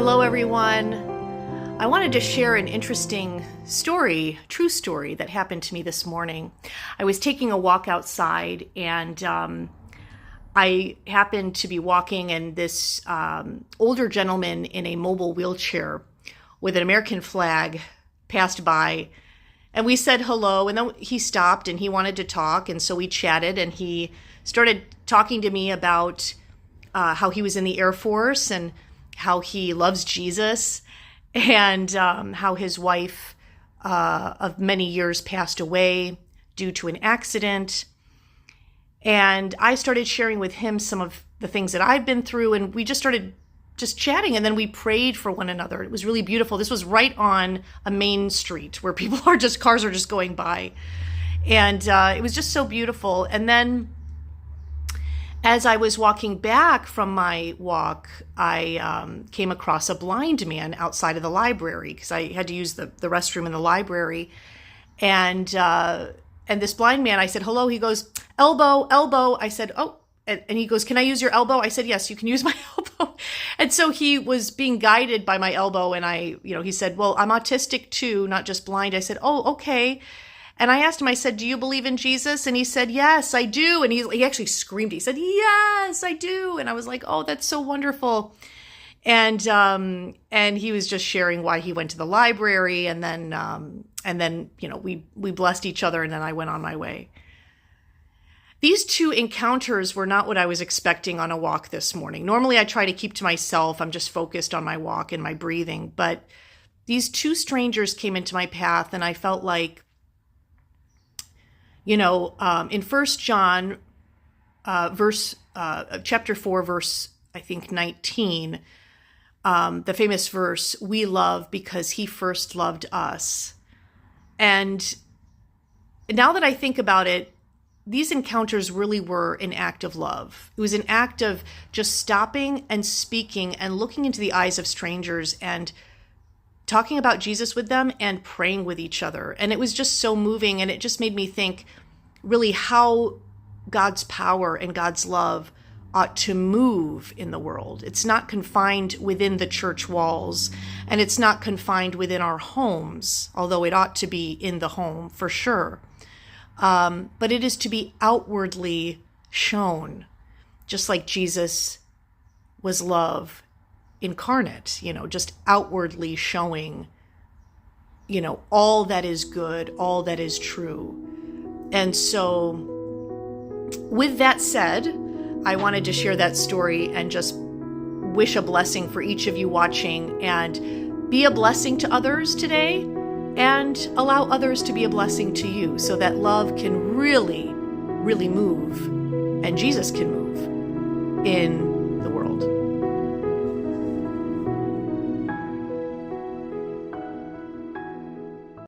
Hello, everyone. I wanted to share an interesting story, true story that happened to me this morning. I was taking a walk outside and I happened to be walking, and this older gentleman in a mobile wheelchair with an American flag passed by, and we said hello, and then he stopped and he wanted to talk, and so we chatted, and he started talking to me about how he was in the Air Force and how he loves Jesus, and how his wife of many years passed away due to an accident. And I started sharing with him some of the things that I've been through, and we just started chatting, and then we prayed for one another. It was really beautiful. This was right on a main street where cars are just going by. And it was just so beautiful. And then as I was walking back from my walk, I came across a blind man outside of the library because I had to use the restroom in the library. And this blind man, I said, hello. He goes, elbow, elbow. I said, oh, and he goes, can I use your elbow? I said, yes, you can use my elbow. And so he was being guided by my elbow. And he said, well, I'm autistic too, not just blind. I said, oh, okay. And I asked him, I said, do you believe in Jesus? And he said, yes, I do. And he actually screamed. He said, yes, I do. And I was like, oh, that's so wonderful. And he was just sharing why he went to the library. And then, we blessed each other, and then I went on my way. These two encounters were not what I was expecting on a walk this morning. Normally I try to keep to myself. I'm just focused on my walk and my breathing. But these two strangers came into my path, and I felt like, in 1 John, chapter 4, verse, I think 19, the famous verse, we love because he first loved us. And now that I think about it, these encounters really were an act of love. It was an act of just stopping and speaking and looking into the eyes of strangers and talking about Jesus with them and praying with each other. And it was just so moving, and it just made me think really how God's power and God's love ought to move in the world. It's not confined within the church walls, and it's not confined within our homes, although it ought to be in the home for sure. But it is to be outwardly shown, just like Jesus was love incarnate, just outwardly showing, all that is good, all that is true. And so with that said, I wanted to share that story and just wish a blessing for each of you watching, and be a blessing to others today, and allow others to be a blessing to you, so that love can really, really move, and Jesus can move in